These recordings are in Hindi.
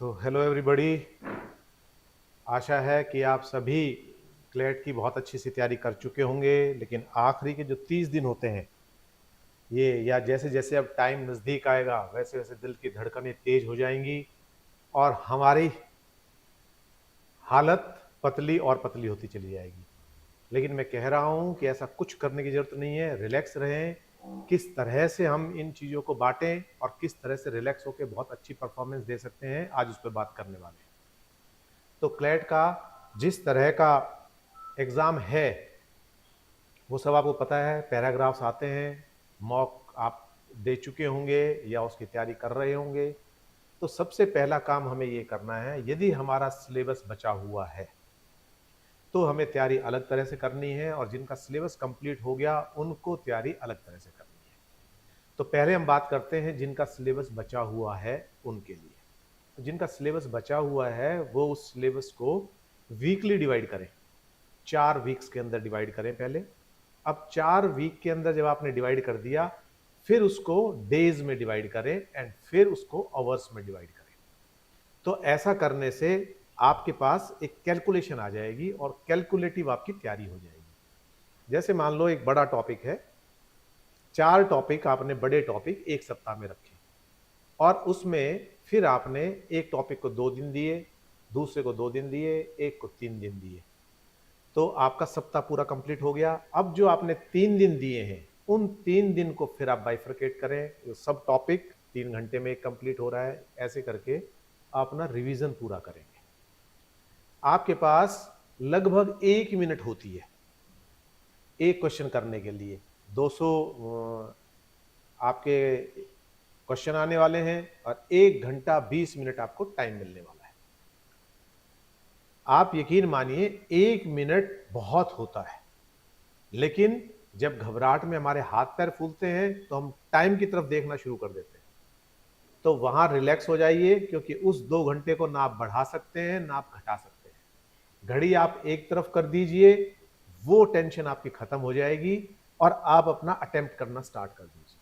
तो हेलो एवरीबॉडी। आशा है कि आप सभी क्लेट की बहुत अच्छी सी तैयारी कर चुके होंगे, लेकिन आखिरी के जो 30 दिन होते हैं ये, या जैसे जैसे अब टाइम नज़दीक आएगा वैसे वैसे दिल की धड़कनें तेज हो जाएंगी और हमारी हालत पतली और पतली होती चली जाएगी। लेकिन मैं कह रहा हूं कि ऐसा कुछ करने की जरूरत नहीं है, रिलैक्स रहें। किस तरह से हम इन चीज़ों को बांटें और किस तरह से रिलैक्स होकर बहुत अच्छी परफॉर्मेंस दे सकते हैं, आज उस पर बात करने वाले हैं। तो क्लैट का जिस तरह का एग्ज़ाम है वो सब आपको पता है, पैराग्राफ्स आते हैं, मॉक आप दे चुके होंगे या उसकी तैयारी कर रहे होंगे। तो सबसे पहला काम हमें ये करना है, यदि हमारा सिलेबस बचा हुआ है तो हमें तैयारी अलग तरह से करनी है, और जिनका सिलेबस कंप्लीट हो गया उनको तैयारी अलग तरह से करनी है। तो पहले हम बात करते हैं जिनका सिलेबस बचा हुआ है उनके लिए। तो जिनका सिलेबस बचा हुआ है वो उस सिलेबस को वीकली डिवाइड करें, 4 वीक्स के अंदर डिवाइड करें पहले। अब 4 वीक के अंदर जब आपने डिवाइड कर दिया, फिर उसको डेज में डिवाइड करें एंड फिर उसको आवर्स में डिवाइड करें। तो ऐसा करने से आपके पास एक कैलकुलेशन आ जाएगी और कैलकुलेटिव आपकी तैयारी हो जाएगी। जैसे मान लो एक बड़ा टॉपिक है, 4 टॉपिक आपने बड़े टॉपिक एक सप्ताह में रखे और उसमें फिर आपने एक टॉपिक को 2 दिन दिए, दूसरे को 2 दिन दिए, एक को 3 दिन दिए। तो आपका सप्ताह पूरा कंप्लीट हो गया। अब जो आपने 3 दिन दिए हैं उन 3 दिन को फिर आप बाइफरकेट करें, सब टॉपिक 3 घंटे में कंप्लीट हो रहा है, ऐसे करके आप अपना रिवीजन पूरा करेंगे। आपके पास लगभग 1 मिनट होती है एक क्वेश्चन करने के लिए। 200 आपके क्वेश्चन आने वाले हैं और 1 घंटा 20 मिनट आपको टाइम मिलने वाला है। आप यकीन मानिए 1 मिनट बहुत होता है, लेकिन जब घबराहट में हमारे हाथ पैर फूलते हैं तो हम टाइम की तरफ देखना शुरू कर देते हैं। तो वहां रिलैक्स हो जाइए, क्योंकि उस 2 घंटे को ना आप बढ़ा सकते हैं ना आप घटा सकते हैं। घड़ी आप एक तरफ कर दीजिए, वो टेंशन आपकी खत्म हो जाएगी और आप अपना अटेम्प्ट करना स्टार्ट कर दीजिए,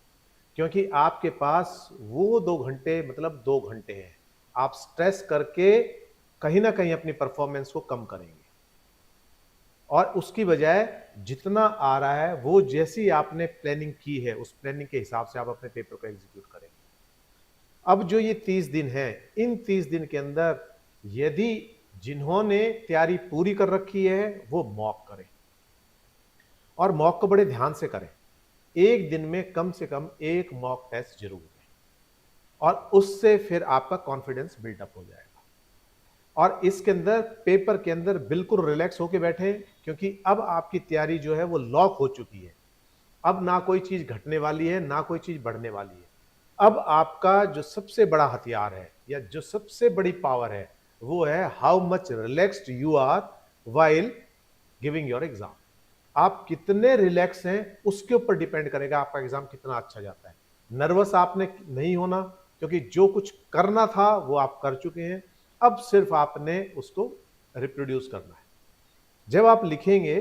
क्योंकि आपके पास वो 2 घंटे मतलब 2 घंटे हैं। आप स्ट्रेस करके कहीं ना कहीं अपनी परफॉर्मेंस को कम करेंगे और उसकी बजाय जितना आ रहा है वो जैसी आपने प्लानिंग की है उस प्लानिंग के हिसाब से आप अपने पेपर को एग्जीक्यूट करेंगे। अब जो ये 30 दिन है, इन 30 दिन के अंदर यदि जिन्होंने तैयारी पूरी कर रखी है वो मॉक करें, और मॉक को बड़े ध्यान से करें। एक दिन में कम से कम एक मॉक टेस्ट जरूर दें और उससे फिर आपका कॉन्फिडेंस बिल्डअप हो जाएगा। और इसके अंदर पेपर के अंदर बिल्कुल रिलैक्स होकर बैठे, क्योंकि अब आपकी तैयारी जो है वो लॉक हो चुकी है। अब ना कोई चीज घटने वाली है ना कोई चीज बढ़ने वाली है। अब आपका जो सबसे बड़ा हथियार है या जो सबसे बड़ी पावर है वो है how much relaxed you are while giving your exam. आप कितने रिलैक्स हैं उसके ऊपर डिपेंड करेगा आपका एग्जाम कितना अच्छा जाता है। नर्वस आपने नहीं होना, क्योंकि जो कुछ करना था वो आप कर चुके हैं। अब सिर्फ आपने उसको रिप्रोड्यूस करना है। जब आप लिखेंगे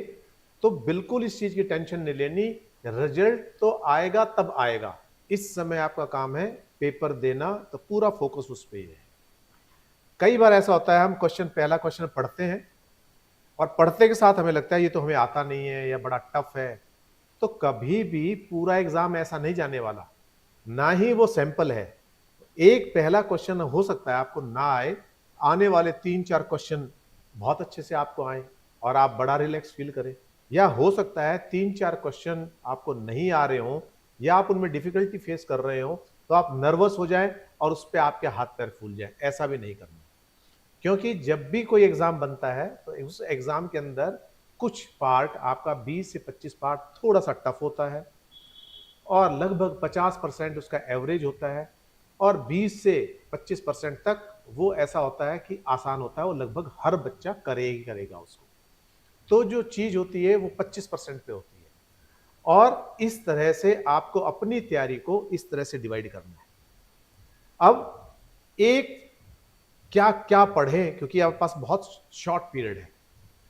तो बिल्कुल इस चीज की टेंशन नहीं लेनी, रिजल्ट तो आएगा तब आएगा। इस समय आपका काम है पेपर देना, तो पूरा फोकस उस पर है। कई बार ऐसा होता है हम पहला क्वेश्चन पढ़ते हैं और पढ़ते के साथ हमें लगता है ये तो हमें आता नहीं है या बड़ा टफ है। तो कभी भी पूरा एग्जाम ऐसा नहीं जाने वाला, ना ही वो सैंपल है। एक पहला क्वेश्चन हो सकता है आपको ना आए, आने वाले 3-4 क्वेश्चन बहुत अच्छे से आपको आए और आप बड़ा रिलैक्स फील करें। या हो सकता है 3-4 क्वेश्चन आपको नहीं आ रहे हो या आप उनमें डिफिकल्टी फेस कर रहे हो, तो आप नर्वस हो जाए और उस पर आपके हाथ पैर फूल जाए। ऐसा भी नहीं करना, क्योंकि जब भी कोई एग्जाम बनता है तो उस एग्जाम के अंदर कुछ पार्ट आपका 20 से 25 पार्ट थोड़ा सा टफ होता है और लगभग 50% उसका एवरेज होता है, और 20 से 25% तक वो ऐसा होता है कि आसान होता है, वो लगभग हर बच्चा करेगा उसको। तो जो चीज होती है वो 25% पे होती है। और इस तरह से आपको अपनी तैयारी को इस तरह से डिवाइड करना है। अब एक क्या क्या पढ़ें, क्योंकि आपके पास बहुत शॉर्ट पीरियड है।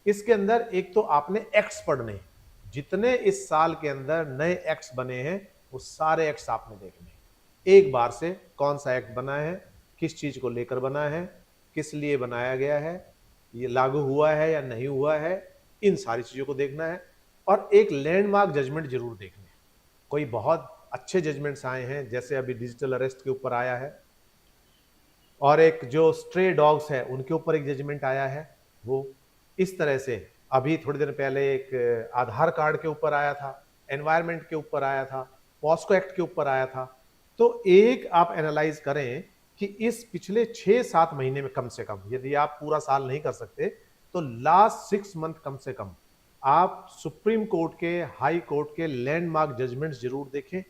इसके अंदर एक तो आपने एक्ट्स पढ़ने, जितने इस साल के अंदर नए एक्ट्स बने हैं वो सारे एक्ट्स आपने देखने हैं एक बार से। कौन सा एक्ट बना है, किस चीज को लेकर बना है, किस लिए बनाया गया है, ये लागू हुआ है या नहीं हुआ है, इन सारी चीजों को देखना है। और एक लैंडमार्क जजमेंट जरूर देखने हैं। कोई बहुत अच्छे जजमेंट्स आए हैं, जैसे अभी डिजिटल अरेस्ट के ऊपर आया है, और एक जो स्ट्रे डॉग्स है उनके ऊपर एक जजमेंट आया है। वो इस तरह से अभी थोड़ी देर पहले एक आधार कार्ड के ऊपर आया था, एनवायरमेंट के ऊपर आया था, पॉस्को एक्ट के ऊपर आया था। तो एक आप एनालाइज करें कि इस पिछले 6-7 महीने में कम से कम, यदि आप पूरा साल नहीं कर सकते तो लास्ट 6 मंथ कम से कम आप सुप्रीम कोर्ट के, हाई कोर्ट के लैंडमार्क जजमेंट्स जरूर देखें।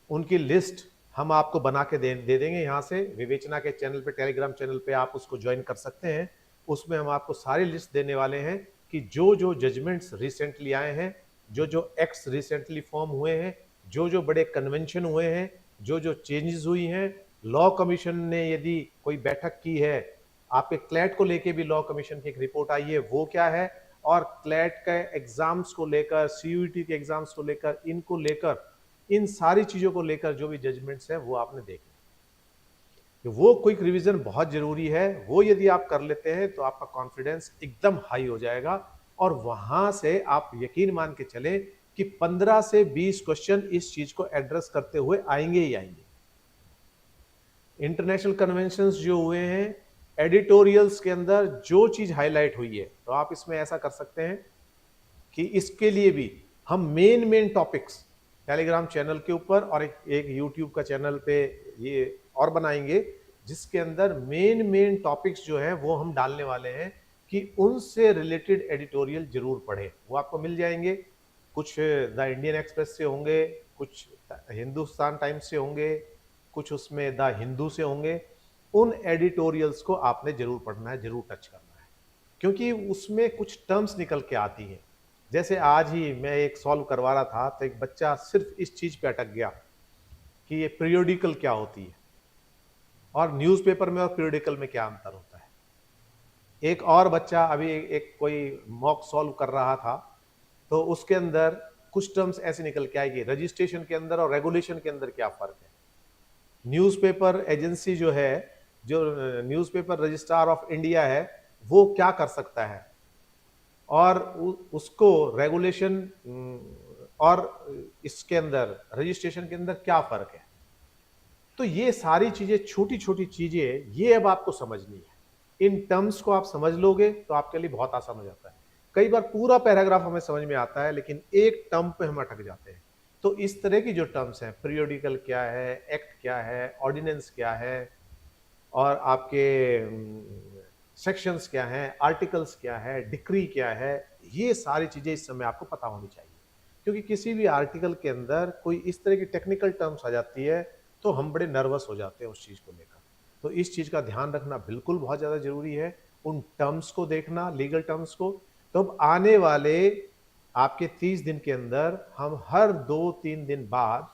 उनकी लिस्ट हम आपको बना के दे देंगे यहाँ से, विवेचना के चैनल पे, टेलीग्राम चैनल पे आप उसको ज्वाइन कर सकते हैं। उसमें हम आपको सारी लिस्ट देने वाले हैं कि जो जो जजमेंट्स रिसेंटली आए हैं, जो जो एक्ट्स रिसेंटली फॉर्म हुए हैं, जो जो बड़े कन्वेंशन हुए हैं, जो जो चेंजेस हुई हैं, लॉ कमीशन ने यदि कोई बैठक की है, आपके क्लैट को लेके भी लॉ कमीशन की एक रिपोर्ट आई है, वो क्या है, और क्लैट के एग्जाम्स को लेकर, सीयूईटी के एग्जाम्स को लेकर, इनको लेकर, इन सारी चीजों को लेकर जो भी जजमेंट्स है वो आपने देखना। वो क्विक रिवीजन बहुत जरूरी है। वो यदि आप कर लेते हैं तो आपका कॉन्फिडेंस एकदम हाई हो जाएगा, और वहां से आप यकीन मान के चले कि 15 से 20 क्वेश्चन इस चीज को एड्रेस करते हुए आएंगे ही आएंगे। इंटरनेशनल कन्वेंशंस जो हुए हैं, एडिटोरियल्स के अंदर जो चीज हाईलाइट हुई है, तो आप इसमें ऐसा कर सकते हैं कि इसके लिए भी हम मेन टॉपिक्स टेलीग्राम चैनल के ऊपर और एक यूट्यूब का चैनल पे ये और बनाएंगे, जिसके अंदर मेन टॉपिक्स जो है वो हम डालने वाले हैं कि उनसे रिलेटेड एडिटोरियल जरूर पढ़े। वो आपको मिल जाएंगे, कुछ द इंडियन एक्सप्रेस से होंगे, कुछ हिंदुस्तान टाइम्स से होंगे, कुछ उसमें द हिंदू से होंगे। उन एडिटोरियल्स को आपने जरूर पढ़ना है, जरूर टच करना है, क्योंकि उसमें कुछ टर्म्स निकल के आती हैं। जैसे आज ही मैं एक सॉल्व करवा रहा था, तो एक बच्चा सिर्फ इस चीज पे अटक गया कि ये पीरियोडिकल क्या होती है, और न्यूज़पेपर में और पीरियोडिकल में क्या अंतर होता है। एक और बच्चा अभी एक कोई मॉक सॉल्व कर रहा था, तो उसके अंदर कुछ टर्म्स ऐसे निकल के आएगी, रजिस्ट्रेशन के अंदर और रेगुलेशन के अंदर क्या फर्क है। न्यूज़पेपर एजेंसी जो है, जो न्यूज़पेपर रजिस्ट्रार ऑफ इंडिया है, वो क्या कर सकता है, और उसको रेगुलेशन और इसके अंदर रजिस्ट्रेशन के अंदर क्या फर्क है। तो ये सारी चीजें, छोटी छोटी चीजें, ये अब आपको समझनी है। इन टर्म्स को आप समझ लोगे तो आपके लिए बहुत आसान हो जाता है। कई बार पूरा पैराग्राफ हमें समझ में आता है, लेकिन एक टर्म पे हम अटक जाते हैं। तो इस तरह की जो टर्म्स हैं, पीरियोडिकल क्या है, एक्ट क्या है, ऑर्डिनेंस क्या है, और आपके सेक्शंस क्या हैं, आर्टिकल्स क्या है, डिक्री क्या है, ये सारी चीजें इस समय आपको पता होनी चाहिए। क्योंकि किसी भी आर्टिकल के अंदर कोई इस तरह की टेक्निकल टर्म्स आ जाती है तो हम बड़े नर्वस हो जाते हैं उस चीज को लेकर। तो इस चीज का ध्यान रखना बिल्कुल बहुत ज्यादा जरूरी है, उन टर्म्स को देखना, लीगल टर्म्स को। तो अब आने वाले आपके 30 दिन के अंदर हम हर 2-3 दिन बाद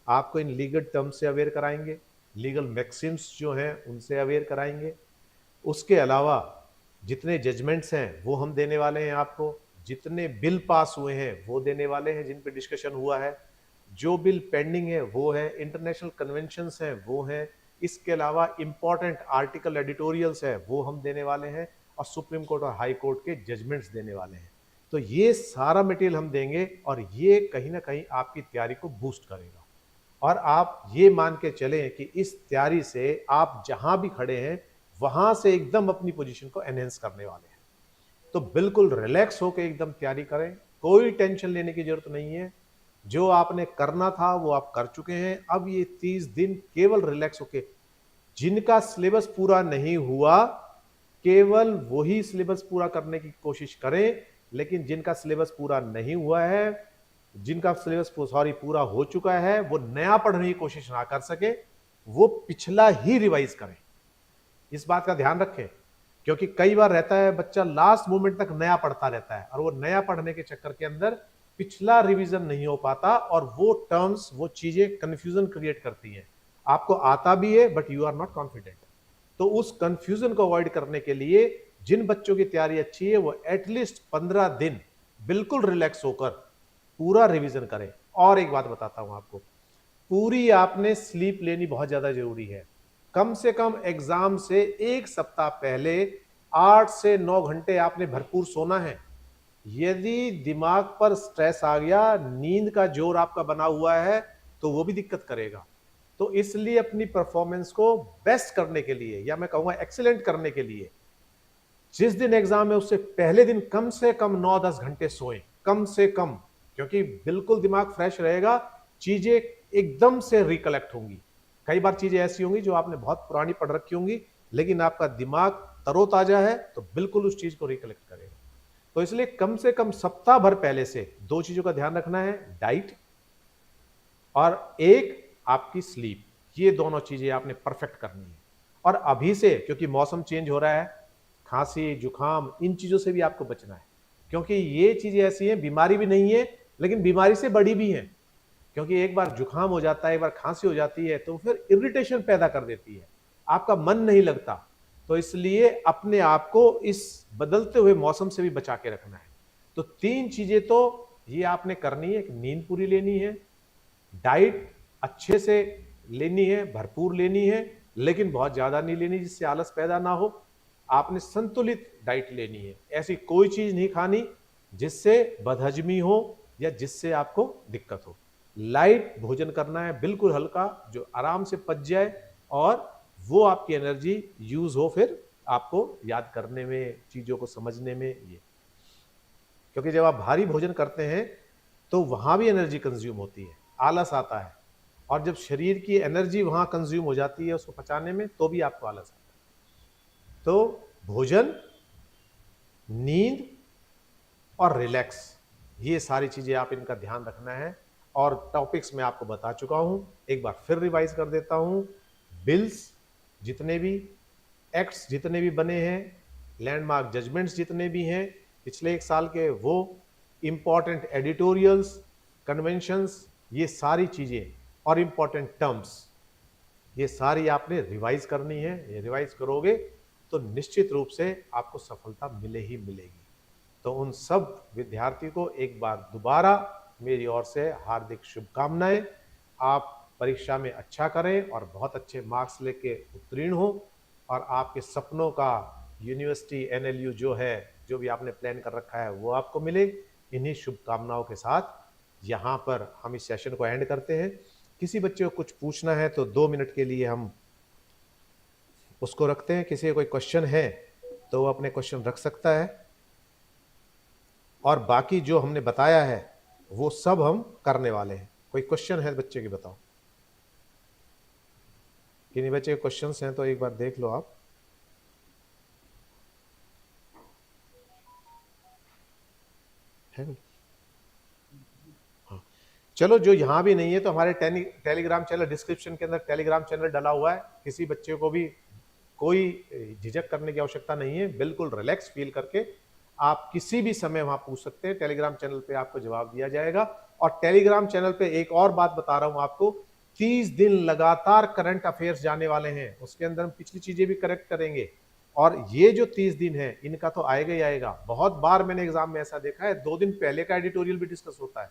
आपको इन लीगल टर्म्स से अवेयर कराएंगे, लीगल मैक्सिम्स जो हैं उनसे अवेयर कराएंगे। उसके अलावा जितने जजमेंट्स हैं वो हम देने वाले हैं आपको, जितने बिल पास हुए हैं वो देने वाले हैं, जिन पे डिस्कशन हुआ है, जो बिल पेंडिंग है वो है, इंटरनेशनल कन्वेंशंस हैं वो हैं, इसके अलावा इंपॉर्टेंट आर्टिकल एडिटोरियल्स है वो हम देने वाले हैं, और सुप्रीम कोर्ट और हाई कोर्ट के जजमेंट्स देने वाले हैं। तो ये सारा मटेरियल हम देंगे, और ये कहीं ना कहीं आपकी तैयारी को बूस्ट करेगा। और आप ये मान के चलें कि इस तैयारी से आप जहां भी खड़े हैं वहां से एकदम अपनी पोजीशन को एनहेंस करने वाले हैं। तो बिल्कुल रिलैक्स होकर एकदम तैयारी करें, कोई टेंशन लेने की जरूरत नहीं है। जो आपने करना था वो आप कर चुके हैं। अब ये 30 दिन केवल रिलैक्स होके, जिनका सिलेबस पूरा नहीं हुआ केवल वही सिलेबस पूरा करने की कोशिश करें, लेकिन जिनका सिलेबस पूरा नहीं हुआ है, जिनका सिलेबस पूरा हो चुका है, वो नया पढ़ने की कोशिश ना कर सके, वो पिछला ही रिवाइज करें। इस बात का ध्यान रखें, क्योंकि कई बार रहता है बच्चा लास्ट मोमेंट तक नया पढ़ता रहता है, और वो नया पढ़ने के चक्कर के अंदर पिछला रिवीजन नहीं हो पाता, और वो टर्म्स, वो चीजें कंफ्यूजन क्रिएट करती हैं। आपको आता भी है but you are not confident. तो उस कंफ्यूजन को अवॉइड करने के लिए जिन बच्चों की तैयारी अच्छी है वो एटलीस्ट 15 दिन बिल्कुल रिलैक्स होकर पूरा रिवीजन करें। और एक बात बताता हूं आपको, पूरी आपने स्लीप लेनी बहुत ज्यादा जरूरी है। कम से कम एग्जाम से एक सप्ताह पहले 8 से 9 घंटे आपने भरपूर सोना है। यदि दिमाग पर स्ट्रेस आ गया, नींद का जोर आपका बना हुआ है, तो वो भी दिक्कत करेगा। तो इसलिए अपनी परफॉर्मेंस को बेस्ट करने के लिए, या मैं कहूंगा एक्सीलेंट करने के लिए, जिस दिन एग्जाम है उससे पहले दिन कम से कम 9-10 घंटे सोएं, कम से कम, क्योंकि बिल्कुल दिमाग फ्रेश रहेगा, चीजें एकदम से रिकलेक्ट होंगी। कई बार चीजें ऐसी होंगी जो आपने बहुत पुरानी पढ़ रखी होंगी, लेकिन आपका दिमाग तरोताजा है तो बिल्कुल उस चीज को रिकलेक्ट करेगा। तो इसलिए कम से कम सप्ताह भर पहले से 2 चीजों का ध्यान रखना है, डाइट और एक आपकी स्लीप। ये दोनों चीजें आपने परफेक्ट करनी है। और अभी से, क्योंकि मौसम चेंज हो रहा है, खांसी जुकाम इन चीजों से भी आपको बचना है, क्योंकि ये चीजें ऐसी हैं, बीमारी भी नहीं है लेकिन बीमारी से बड़ी भी है। क्योंकि एक बार जुकाम हो जाता है, एक बार खांसी हो जाती है, तो फिर इरिटेशन पैदा कर देती है, आपका मन नहीं लगता। तो इसलिए अपने आप को इस बदलते हुए मौसम से भी बचा के रखना है। तो 3 चीजें तो ये आपने करनी है, नींद पूरी लेनी है, डाइट अच्छे से लेनी है, भरपूर लेनी है, लेकिन बहुत ज्यादा नहीं लेनी जिससे आलस पैदा ना हो। आपने संतुलित डाइट लेनी है, ऐसी कोई चीज नहीं खानी जिससे बदहजमी हो या जिससे आपको दिक्कत हो। लाइट भोजन करना है, बिल्कुल हल्का, जो आराम से पच जाए और वो आपकी एनर्जी यूज हो फिर आपको याद करने में, चीजों को समझने में। ये क्योंकि जब आप भारी भोजन करते हैं तो वहां भी एनर्जी कंज्यूम होती है, आलस आता है, और जब शरीर की एनर्जी वहां कंज्यूम हो जाती है उसको पचाने में, तो भी आपको आलस आता है। तो भोजन, नींद और रिलैक्स, ये सारी चीजें आप इनका ध्यान रखना है। और टॉपिक्स मैं आपको बता चुका हूं, एक बार फिर रिवाइज कर देता हूं। बिल्स जितने भी, एक्ट्स जितने भी बने हैं, लैंडमार्क जजमेंट्स जितने भी हैं पिछले 1 साल के, वो इंपॉर्टेंट एडिटोरियल्स, कन्वेंशंस, ये सारी चीजें और इंपॉर्टेंट टर्म्स, ये सारी आपने रिवाइज करनी है। ये रिवाइज करोगे तो निश्चित रूप से आपको सफलता मिले ही मिलेगी। तो उन सब विद्यार्थी को एक बार दोबारा मेरी ओर से हार्दिक शुभकामनाएं। आप परीक्षा में अच्छा करें और बहुत अच्छे मार्क्स लेके उत्तीर्ण हो, और आपके सपनों का यूनिवर्सिटी, एनएलयू जो है, जो भी आपने प्लान कर रखा है, वो आपको मिले। इन्हीं शुभकामनाओं के साथ यहाँ पर हम इस सेशन को एंड करते हैं। किसी बच्चे को कुछ पूछना है तो 2 मिनट के लिए हम उसको रखते हैं। किसी का कोई क्वेश्चन है तो वो अपने क्वेश्चन रख सकता है, और बाकी जो हमने बताया है वो सब हम करने वाले हैं। कोई क्वेश्चन है बच्चे की, बताओ। किन्हीं बच्चे के क्वेश्चंस हैं तो एक बार देख लो आप। है नहीं? हाँ, चलो, जो यहां भी नहीं है तो हमारे टेलीग्राम चैनल, डिस्क्रिप्शन के अंदर टेलीग्राम चैनल डला हुआ है। किसी बच्चे को भी कोई झिझक करने की आवश्यकता नहीं है, बिल्कुल रिलैक्स फील करके आप किसी भी समय वहां पूछ सकते हैं। टेलीग्राम चैनल पे आपको जवाब दिया जाएगा। और टेलीग्राम चैनल पे एक और बात बता रहा हूं आपको, 30 दिन लगातार करंट अफेयर्स जाने वाले हैं, उसके अंदर हम पिछली चीजें भी करेक्ट करेंगे। और ये जो 30 दिन है इनका तो आएगा ही आएगा। बहुत बार मैंने एग्जाम में ऐसा देखा है, 2 दिन पहले का एडिटोरियल भी डिस्कस होता है,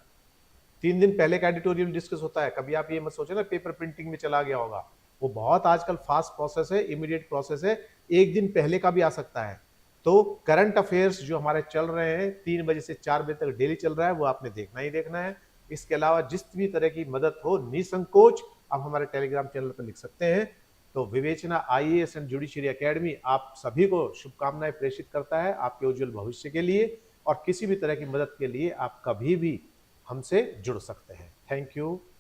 3 दिन पहले का एडिटोरियल डिस्कस होता है। कभी आप ये मत सोचे ना पेपर प्रिंटिंग में चला गया होगा, वो बहुत आजकल फास्ट प्रोसेस है, इमीडिएट प्रोसेस है, 1 दिन पहले का भी आ सकता है। तो करंट अफेयर्स जो हमारे चल रहे हैं 3 बजे से 4 बजे तक डेली चल रहा है, वो आपने देखना ही देखना है। इसके अलावा जिस भी तरह की मदद हो, निसंकोच आप हमारे टेलीग्राम चैनल पर लिख सकते हैं। तो विवेचना आईएएस एंड जुडिशरी एकेडमी आप सभी को शुभकामनाएं प्रेषित करता है आपके उज्जवल भविष्य के लिए, और किसी भी तरह की मदद के लिए आप कभी भी हमसे जुड़ सकते हैं। Thank you.